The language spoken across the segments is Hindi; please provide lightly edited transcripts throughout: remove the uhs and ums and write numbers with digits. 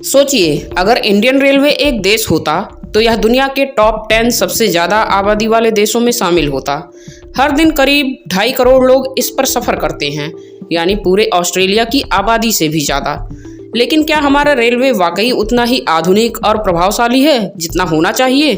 सोचिए, अगर इंडियन रेलवे एक देश होता तो यह दुनिया के टॉप 10 सबसे ज़्यादा आबादी वाले देशों में शामिल होता। हर दिन करीब 2.5 करोड़ लोग इस पर सफ़र करते हैं, यानी पूरे ऑस्ट्रेलिया की आबादी से भी ज़्यादा। लेकिन क्या हमारा रेलवे वाकई उतना ही आधुनिक और प्रभावशाली है जितना होना चाहिए?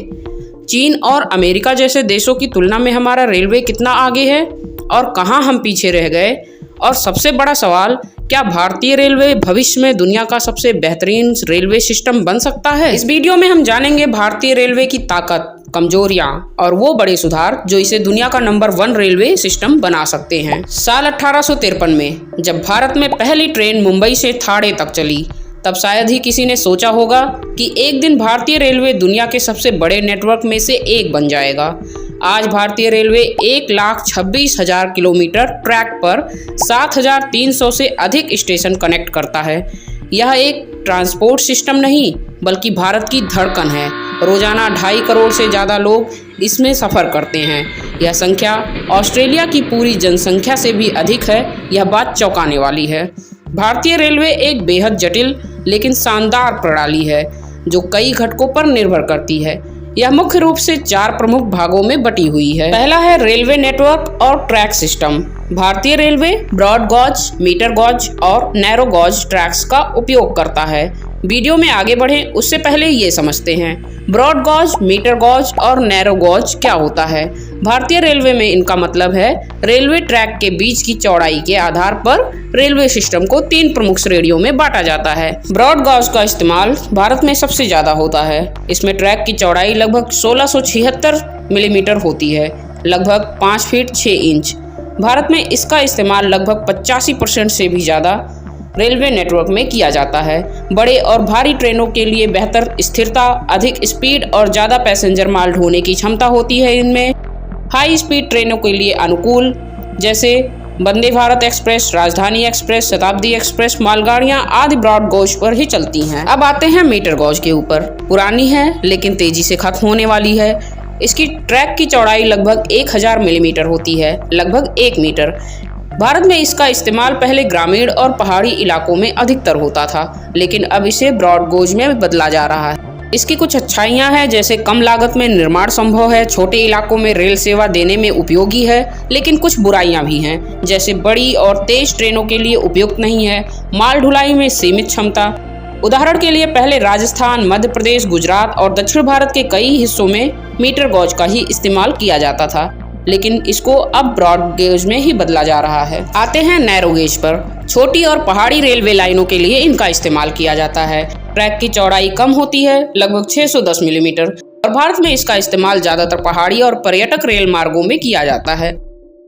चीन और अमेरिका जैसे देशों की तुलना में हमारा रेलवे कितना आगे है और कहाँ हम पीछे रह गए? और सबसे बड़ा सवाल, क्या भारतीय रेलवे भविष्य में दुनिया का सबसे बेहतरीन रेलवे सिस्टम बन सकता है? इस वीडियो में हम जानेंगे भारतीय रेलवे की ताकत, कमजोरियां और वो बड़े सुधार जो इसे दुनिया का नंबर 1 रेलवे सिस्टम बना सकते हैं। साल 1853 में जब भारत में पहली ट्रेन मुंबई से थाणे तक चली, तब शायद ही किसी ने सोचा होगा कि एक दिन भारतीय रेलवे दुनिया के सबसे बड़े नेटवर्क में से एक बन जाएगा। आज भारतीय रेलवे 1,26,000 किलोमीटर ट्रैक पर 7,300 से अधिक स्टेशन कनेक्ट करता है। यह एक ट्रांसपोर्ट सिस्टम नहीं बल्कि भारत की धड़कन है। रोजाना 2.5 करोड़ से ज़्यादा लोग इसमें सफ़र करते हैं। यह संख्या ऑस्ट्रेलिया की पूरी जनसंख्या से भी अधिक है। यह बात चौंकाने वाली है। भारतीय रेलवे एक बेहद जटिल लेकिन शानदार प्रणाली है जो कई घटकों पर निर्भर करती है। यह मुख्य रूप से 4 प्रमुख भागों में बटी हुई है। पहला है रेलवे नेटवर्क और ट्रैक सिस्टम। भारतीय railway broad gauge, metre gauge और नैरो गॉज ट्रैक्स का उपयोग करता है। वीडियो में आगे बढ़ें उससे पहले ये समझते हैं ब्रॉड गॉज, मीटर गॉज और नैरो गॉज क्या होता है। भारतीय रेलवे में इनका मतलब है रेलवे ट्रैक के बीच की चौड़ाई के आधार पर रेलवे सिस्टम को 3 प्रमुख श्रेणियों में बांटा जाता है। ब्रॉड गॉज का इस्तेमाल भारत में सबसे ज्यादा होता है। इसमें ट्रैक की चौड़ाई लगभग 1676 मिलीमीटर होती है, लगभग 5 फीट 6 इंच। भारत में इसका इस्तेमाल लगभग 85% से भी ज़्यादा रेलवे नेटवर्क में किया जाता है। बड़े और भारी ट्रेनों के लिए बेहतर स्थिरता, अधिक स्पीड और ज़्यादा पैसेंजर माल ढोने की क्षमता होती है। इनमें हाई स्पीड ट्रेनों के लिए अनुकूल, जैसे वंदे भारत एक्सप्रेस, राजधानी एक्सप्रेस, शताब्दी एक्सप्रेस मालगाड़ियाँ आदि ब्रॉड गॉज पर ही चलती हैं। अब आते हैं मीटर गॉज के ऊपर। पुरानी है लेकिन तेजी से खत्म होने वाली है। इसकी ट्रैक की चौड़ाई लगभग 1000 मिलीमीटर होती है, लगभग 1 मीटर। भारत में इसका इस्तेमाल पहले ग्रामीण और पहाड़ी इलाकों में अधिकतर होता था, लेकिन अब इसे ब्रॉड गॉज में बदला जा रहा है। इसकी कुछ अच्छाइयाँ हैं, जैसे कम लागत में निर्माण संभव है, छोटे इलाकों में रेल सेवा देने में उपयोगी है। लेकिन कुछ बुराइयाँ भी हैं, जैसे बड़ी और तेज ट्रेनों के लिए उपयुक्त नहीं है, माल ढुलाई में सीमित क्षमता। उदाहरण के लिए पहले राजस्थान, मध्य प्रदेश, गुजरात और दक्षिण भारत के कई हिस्सों में मीटर गॉज का ही इस्तेमाल किया जाता था, लेकिन इसको अब ब्रॉड गेज में ही बदला जा रहा है। आते हैं नैरो गेज पर। छोटी और पहाड़ी रेलवे लाइनों के लिए इनका इस्तेमाल किया जाता है। ट्रैक की चौड़ाई कम होती है, लगभग 610 मिलीमीटर, और भारत में इसका इस्तेमाल ज्यादातर पहाड़ी और पर्यटक रेल मार्गों में किया जाता है।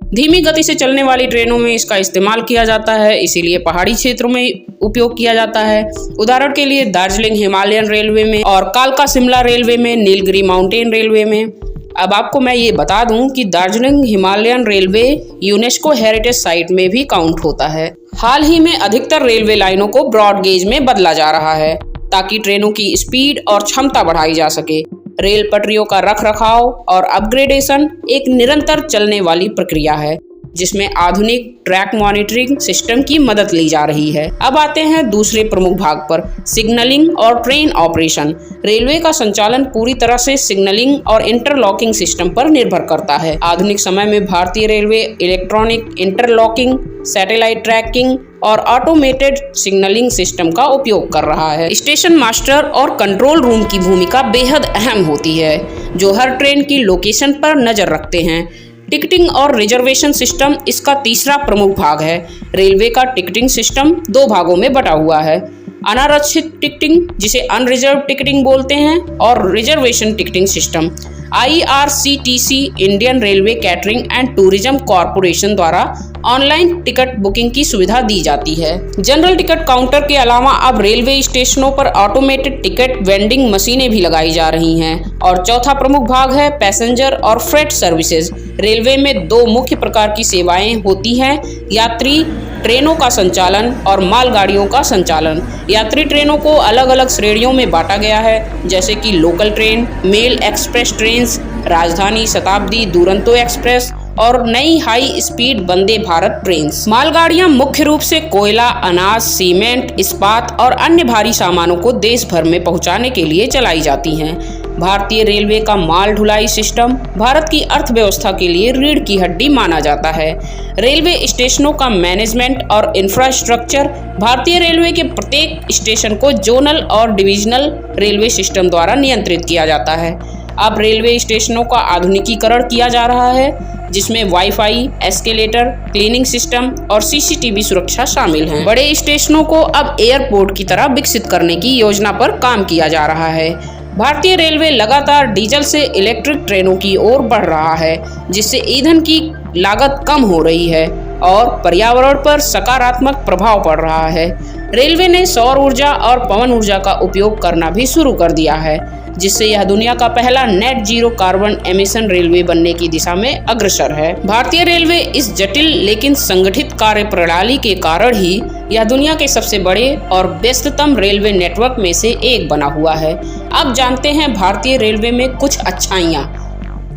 धीमी गति से चलने वाली ट्रेनों में इसका इस्तेमाल किया जाता है, इसीलिए पहाड़ी क्षेत्रों में उपयोग किया जाता है। उदाहरण के लिए दार्जिलिंग हिमालयन रेलवे में और कालका शिमला रेलवे में, नीलगिरी माउंटेन रेलवे में। अब आपको मैं ये बता दूं कि Darjeeling Himalayan railway UNESCO heritage site में भी काउंट होता है। हाल ही में अधिकतर रेलवे लाइनों को ब्रॉड गेज में बदला जा रहा है ताकि ट्रेनों की स्पीड और क्षमता बढ़ाई जा सके। रेल पटरियों का रखरखाव और अपग्रेडेशन एक निरंतर चलने वाली प्रक्रिया है, जिसमें आधुनिक ट्रैक मॉनिटरिंग सिस्टम की मदद ली जा रही है। अब आते हैं दूसरे प्रमुख भाग पर, सिग्नलिंग और ट्रेन ऑपरेशन। रेलवे का संचालन पूरी तरह से सिग्नलिंग और इंटरलॉकिंग सिस्टम पर निर्भर करता है। आधुनिक समय में भारतीय railway electronic interlocking, satellite trekking और ऑटोमेटेड सिग्नलिंग सिस्टम का उपयोग कर रहा है। स्टेशन मास्टर और कंट्रोल रूम की भूमिका बेहद अहम होती है, जो हर ट्रेन की लोकेशन पर नजर रखते हैं। टिकटिंग और रिजर्वेशन सिस्टम इसका तीसरा प्रमुख भाग है। रेलवे का टिकटिंग सिस्टम 2 भागों में बटा हुआ है, अनारक्षित टिकटिंग जिसे अनरिजर्व टिकटिंग बोलते हैं, और reservation ticketing system. IRCTC Indian railway catering and tourism corporation द्वारा ऑनलाइन टिकट बुकिंग की सुविधा दी जाती है। जनरल टिकट काउंटर के अलावा अब रेलवे स्टेशनों पर ऑटोमेटेड टिकट वेंडिंग मशीनें भी लगाई जा रही हैं। और चौथा प्रमुख भाग है पैसेंजर और फ्रेट सर्विसेज। रेलवे में 2 मुख्य प्रकार की सेवाएं होती हैं, यात्री ट्रेनों का संचालन और मालगाड़ियों का संचालन। यात्री ट्रेनों को अलग अलग श्रेणियों में बांटा गया है, जैसे कि local train, mail express train, Rajdhani, Shatabdi, Duronto express और नई high speed Vande Bharat train. मालगाड़ियां मुख्य रूप से कोयला, अनाज, सीमेंट, इस्पात और अन्य भारी सामानों को देश भर में पहुंचाने के लिए चलाई जाती हैं। भारतीय रेलवे का माल ढुलाई सिस्टम भारत की अर्थव्यवस्था के लिए रीढ़ की हड्डी माना जाता है। रेलवे स्टेशनों का मैनेजमेंट और इंफ्रास्ट्रक्चर भारतीय रेलवे के प्रत्येक स्टेशन को जोनल और डिविजनल रेलवे सिस्टम द्वारा नियंत्रित किया जाता है। अब रेलवे स्टेशनों का आधुनिकीकरण किया जा रहा है, जिसमें वाईफाई, एस्केलेटर, क्लीनिंग सिस्टम और सीसीटीवी सुरक्षा शामिल हैं। बड़े स्टेशनों को अब एयरपोर्ट की तरह विकसित करने की योजना पर काम किया जा रहा है। भारतीय रेलवे लगातार डीजल से इलेक्ट्रिक ट्रेनों की ओर बढ़ रहा है, जिससे ईंधन की लागत कम हो रही है और पर्यावरण पर सकारात्मक प्रभाव पड़ रहा है। रेलवे ने सौर ऊर्जा और पवन ऊर्जा का उपयोग करना भी शुरू कर दिया है, जिससे यह दुनिया का पहला net zero carbon emission railway बनने की दिशा में अग्रसर है। भारतीय रेलवे इस जटिल लेकिन संगठित कार्य प्रणाली के कारण ही यह दुनिया के सबसे बड़े और व्यस्ततम रेलवे नेटवर्क में से एक बना हुआ है। अब जानते हैं भारतीय रेलवे में कुछ अच्छाइयाँ।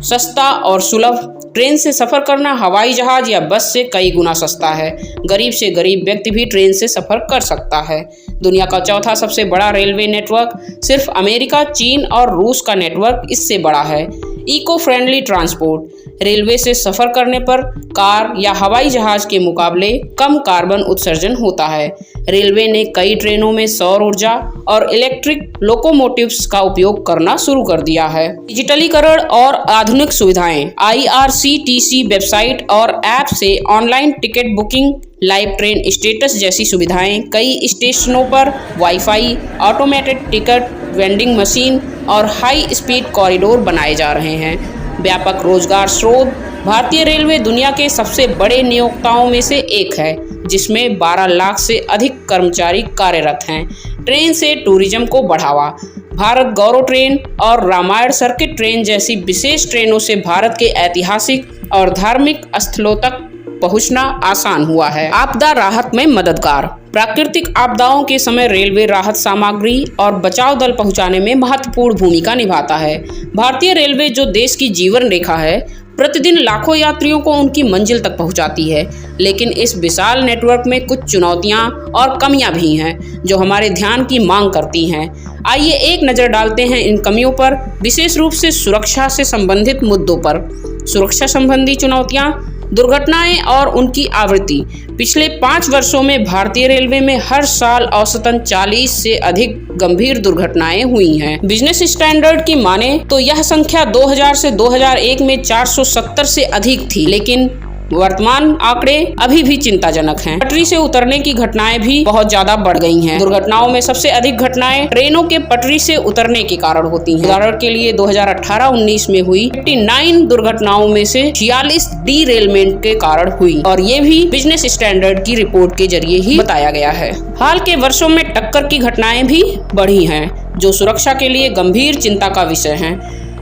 सस्ता और सुलभ। ट्रेन से सफ़र करना हवाई जहाज या बस से कई गुना सस्ता है। गरीब से गरीब व्यक्ति भी ट्रेन से सफ़र कर सकता है। दुनिया का चौथा सबसे बड़ा रेलवे नेटवर्क। सिर्फ अमेरिका, चीन और रूस का नेटवर्क इससे बड़ा है। Eco friendly transport. रेलवे से सफ़र करने पर कार या हवाई जहाज के मुकाबले कम कार्बन उत्सर्जन होता है। रेलवे ने कई ट्रेनों में सौर ऊर्जा और इलेक्ट्रिक लोकोमोटिव्स का उपयोग करना शुरू कर दिया है। डिजिटलीकरण और आधुनिक सुविधाएं। IRCTC वेबसाइट और ऐप से online ticket booking, live train status जैसी सुविधाएं। कई स्टेशनों पर wifi, automated ticket vending machine और हाई स्पीड कॉरिडोर बनाए जा रहे हैं। व्यापक रोजगार स्रोत। भारतीय रेलवे दुनिया के सबसे बड़े नियोक्ताओं में से एक है, जिसमें 12 लाख से अधिक कर्मचारी कार्यरत हैं। ट्रेन से टूरिज्म को बढ़ावा। भारत गौरव ट्रेन और रामायण सर्किट ट्रेन जैसी विशेष ट्रेनों से भारत के ऐतिहासिक और धार्मिक स्थलों तक पहुंचना आसान हुआ है। आपदा राहत में मददगार। प्राकृतिक आपदाओं के समय रेलवे राहत सामग्री और बचाव दल पहुंचाने में महत्वपूर्ण भूमिका निभाता है। भारतीय रेलवे, जो देश की जीवन रेखा है, प्रतिदिन लाखों यात्रियों को उनकी मंजिल तक पहुंचाती है। लेकिन इस विशाल नेटवर्क में कुछ चुनौतियां और कमियां भी हैं, जो हमारे ध्यान की मांग करती हैं। आइए एक नज़र डालते हैं इन कमियों पर, विशेष रूप से सुरक्षा से संबंधित मुद्दों पर। सुरक्षा संबंधी चुनौतियां। दुर्घटनाएं और उनकी आवृत्ति। पिछले 5 वर्षों में भारतीय रेलवे में हर साल औसतन 40 से अधिक गंभीर दुर्घटनाएं हुई हैं। बिजनेस स्टैंडर्ड की माने तो यह संख्या 2000 से 2001 में 470 से अधिक थी, लेकिन वर्तमान आंकड़े अभी भी चिंताजनक हैं। पटरी से उतरने की घटनाएं भी बहुत ज्यादा बढ़ गई हैं। दुर्घटनाओं में सबसे अधिक घटनाएं ट्रेनों के पटरी से उतरने के कारण होती हैं। उदाहरण के लिए 2018-19 में हुई 59 दुर्घटनाओं में से 46 डीरेलमेंट के कारण हुई, और ये भी बिजनेस स्टैंडर्ड की रिपोर्ट के जरिए ही बताया गया है। हाल के वर्षों में टक्कर की घटनाएं भी बढ़ी हैं, जो सुरक्षा के लिए गंभीर चिंता का विषय है।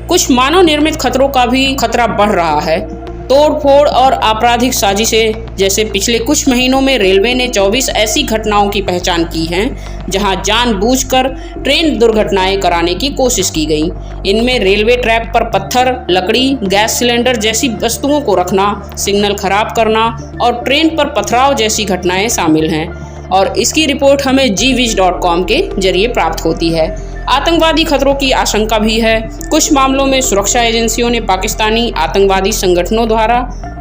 कुछ मानव निर्मित खतरों का भी खतरा बढ़ रहा है। तोड़फोड़ और आपराधिक साजिशें। जैसे पिछले कुछ महीनों में रेलवे ने 24 ऐसी घटनाओं की पहचान की है, जहां जानबूझकर ट्रेन दुर्घटनाएं कराने की कोशिश की गई। इनमें रेलवे ट्रैक पर पत्थर, लकड़ी, गैस सिलेंडर जैसी वस्तुओं को रखना, सिग्नल खराब करना और ट्रेन पर पथराव जैसी घटनाएं शामिल हैं, और इसकी रिपोर्ट हमें gviz.com के जरिए प्राप्त होती है। आतंकवादी खतरों की आशंका भी है। कुछ मामलों में सुरक्षा एजेंसियों ने पाकिस्तानी आतंकवादी संगठनों द्वारा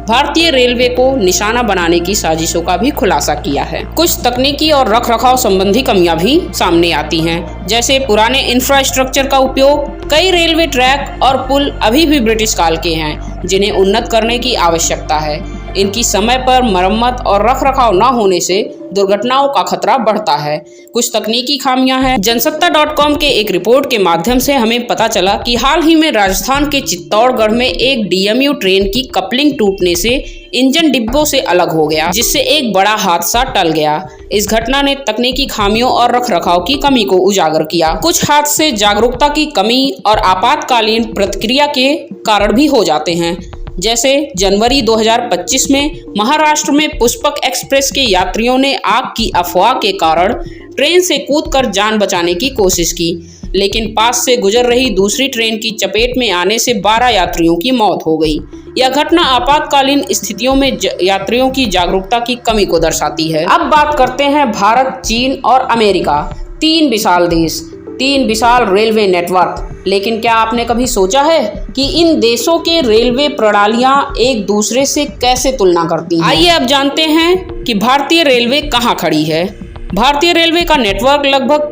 भारतीय रेलवे को निशाना बनाने की साजिशों का भी खुलासा किया है। कुछ तकनीकी और रखरखाव संबंधी कमियां भी सामने आती हैं, जैसे पुराने इंफ्रास्ट्रक्चर का उपयोग। कई रेलवे ट्रैक और पुल अभी भी ब्रिटिश काल के हैं, जिन्हें उन्नत करने की आवश्यकता है। इनकी समय पर मरम्मत और रखरखाव न होने से दुर्घटनाओं का खतरा बढ़ता है। कुछ तकनीकी खामियां हैं। जनसत्ता.com के एक रिपोर्ट के माध्यम से हमें पता चला कि हाल ही में राजस्थान के चित्तौड़गढ़ में एक DMU ट्रेन की कपलिंग टूटने से इंजन डिब्बों से अलग हो गया, जिससे एक बड़ा हादसा टल गया। इस घटना ने तकनीकी खामियों और रखरखाव की कमी को उजागर किया। कुछ हादसे जागरूकता की कमी और आपातकालीन प्रतिक्रिया के कारण भी हो जाते हैं। जैसे जनवरी 2025 में महाराष्ट्र में पुष्पक एक्सप्रेस के यात्रियों ने आग की अफवाह के कारण ट्रेन से कूदकर जान बचाने की कोशिश की, लेकिन पास से गुजर रही दूसरी ट्रेन की चपेट में आने से 12 यात्रियों की मौत हो गई। यह घटना आपातकालीन स्थितियों में यात्रियों की जागरूकता की कमी को दर्शाती है। अब बात करते हैं भारत, चीन और अमेरिका, 3 विशाल देश, 3 विशाल रेलवे नेटवर्क। लेकिन क्या आपने कभी सोचा है कि इन देशों के रेलवे प्रणालियां एक दूसरे से कैसे तुलना करती हैं? आइए अब जानते हैं कि भारतीय रेलवे कहां खड़ी है। भारतीय रेलवे का नेटवर्क लगभग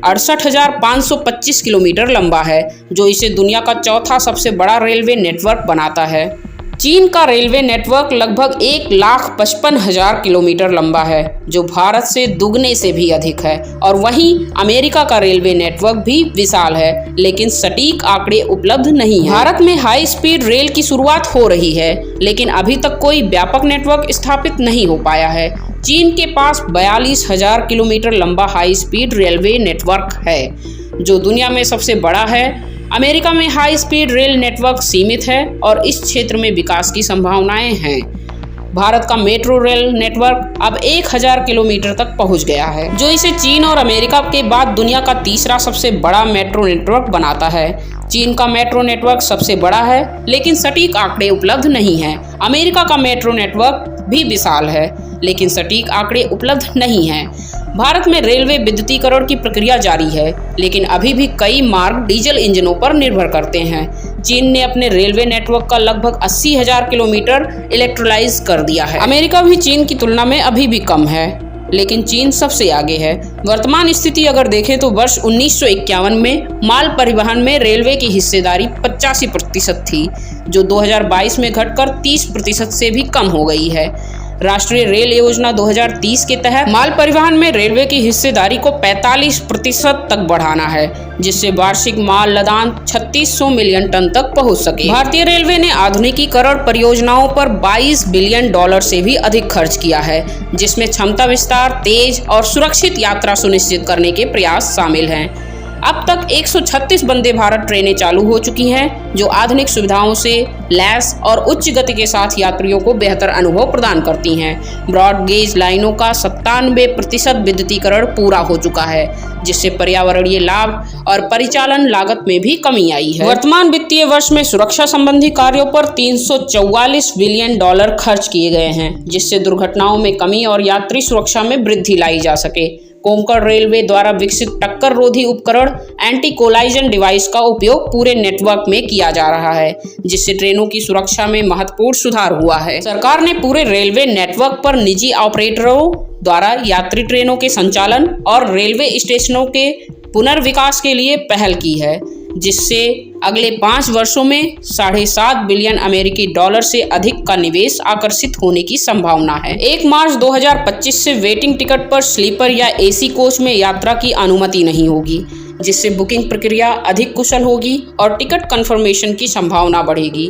68,525 किलोमीटर लंबा है, जो इसे दुनिया का चौथा सबसे बड़ा रेलवे नेटवर्क बनाता है। चीन का रेलवे नेटवर्क लगभग 1,55,000 किलोमीटर लंबा है, जो भारत से दुगने से भी अधिक है। और वहीं अमेरिका का रेलवे नेटवर्क भी विशाल है, लेकिन सटीक आंकड़े उपलब्ध नहीं है। भारत में हाई स्पीड रेल की शुरुआत हो रही है, लेकिन अभी तक कोई व्यापक नेटवर्क स्थापित नहीं हो पाया है। चीन के पास 42,000 किलोमीटर लंबा हाई स्पीड रेलवे नेटवर्क है, जो दुनिया में सबसे बड़ा है। अमेरिका में हाई स्पीड रेल नेटवर्क सीमित है और इस क्षेत्र में विकास की संभावनाएं हैं। भारत का मेट्रो रेल नेटवर्क अब 1,000 किलोमीटर तक पहुंच गया है, जो इसे चीन और अमेरिका के बाद दुनिया का तीसरा सबसे बड़ा मेट्रो नेटवर्क बनाता है। चीन का मेट्रो नेटवर्क सबसे बड़ा है, लेकिन सटीक आंकड़े उपलब्ध नहीं हैं। अमेरिका का मेट्रो नेटवर्क भी विशाल है, लेकिन सटीक आंकड़े उपलब्ध नहीं हैं। भारत में रेलवे विद्युतीकरण की प्रक्रिया जारी है, लेकिन अभी भी कई मार्ग डीजल इंजनों पर निर्भर करते हैं। चीन ने अपने रेलवे नेटवर्क का लगभग 80,000 किलोमीटर इलेक्ट्रोलाइज कर दिया है। अमेरिका भी चीन की तुलना में अभी भी कम है, लेकिन चीन सबसे आगे है। वर्तमान स्थिति अगर देखें तो वर्ष 1951 में माल परिवहन में रेलवे की हिस्सेदारी 85% थी, जो 2022 में घटकर 30% से भी कम हो गई है। राष्ट्रीय रेल योजना 2030 के तहत माल परिवहन में रेलवे की हिस्सेदारी को 45% तक बढ़ाना है, जिससे वार्षिक माल लदान 3600 मिलियन टन तक पहुंच सके। भारतीय रेलवे ने आधुनिकीकरण परियोजनाओं पर $22 बिलियन से भी अधिक खर्च किया है, जिसमें क्षमता विस्तार, तेज और सुरक्षित यात्रा सुनिश्चित करने के प्रयास शामिल हैं। अब तक 136 वंदे भारत ट्रेनें चालू हो चुकी हैं, जो आधुनिक सुविधाओं से लैस और उच्च गति के साथ यात्रियों को बेहतर अनुभव प्रदान करती हैं। ब्रॉड गेज लाइनों का 97% विद्युतीकरण पूरा हो चुका है, जिससे पर्यावरणीय लाभ और परिचालन लागत में भी कमी आई है। वर्तमान वित्तीय वर्ष में सुरक्षा संबंधी कार्यों पर $344 बिलियन खर्च किए गए हैं, जिससे दुर्घटनाओं में कमी और यात्री सुरक्षा में वृद्धि लाई जा सके। कोंकण रेलवे द्वारा विकसित टक्कर रोधी उपकरण एंटी कोलाइजन डिवाइस का उपयोग पूरे नेटवर्क में किया जा रहा है, जिससे ट्रेनों की सुरक्षा में महत्वपूर्ण सुधार हुआ है। सरकार ने पूरे रेलवे नेटवर्क पर निजी ऑपरेटरों द्वारा यात्री ट्रेनों के संचालन और रेलवे स्टेशनों के पुनर्विकास के लिए पहल की है, जिससे अगले 5 वर्षों में $7.5 बिलियन अमेरिकी डॉलर से अधिक का निवेश आकर्षित होने की संभावना है। 1 मार्च 2025 से वेटिंग टिकट पर स्लीपर या एसी कोच में यात्रा की अनुमति नहीं होगी, जिससे बुकिंग प्रक्रिया अधिक कुशल होगी और टिकट कंफर्मेशन की संभावना बढ़ेगी।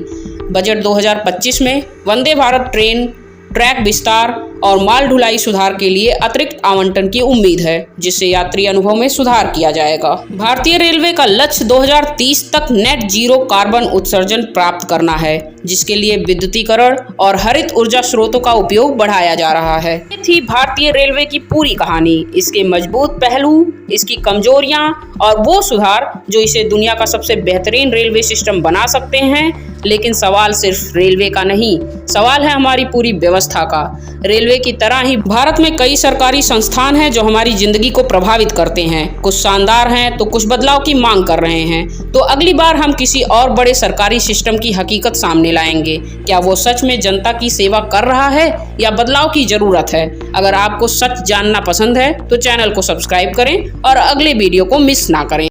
बजट 2025 में वंदे भारत ट्रेन ट्रैक विस्तार और माल ढुलाई सुधार के लिए अतिरिक्त आवंटन की उम्मीद है, जिससे यात्री अनुभव में सुधार किया जाएगा। भारतीय रेलवे का लक्ष्य 2030 तक नेट जीरो कार्बन उत्सर्जन प्राप्त करना है, जिसके लिए विद्युतीकरण और हरित ऊर्जा स्रोतों का उपयोग बढ़ाया जा रहा है। ये थी भारतीय रेलवे की पूरी कहानी, इसके मजबूत पहलू, इसकी कमजोरियां और वो सुधार जो इसे दुनिया का सबसे बेहतरीन रेलवे सिस्टम बना सकते हैं। लेकिन सवाल सिर्फ रेलवे का नहीं, सवाल है हमारी पूरी व्यवस्था का। रेलवे की तरह ही भारत में कई सरकारी संस्थान हैं जो हमारी जिंदगी को प्रभावित करते हैं। कुछ शानदार हैं तो कुछ बदलाव की मांग कर रहे हैं। तो अगली बार हम किसी और बड़े सरकारी सिस्टम की हकीकत सामने लाएंगे। क्या वो सच में जनता की सेवा कर रहा है या बदलाव की जरूरत है? अगर आपको सच जानना पसंद है तो चैनल को सब्सक्राइब करें और अगले वीडियो को मिस ना करें।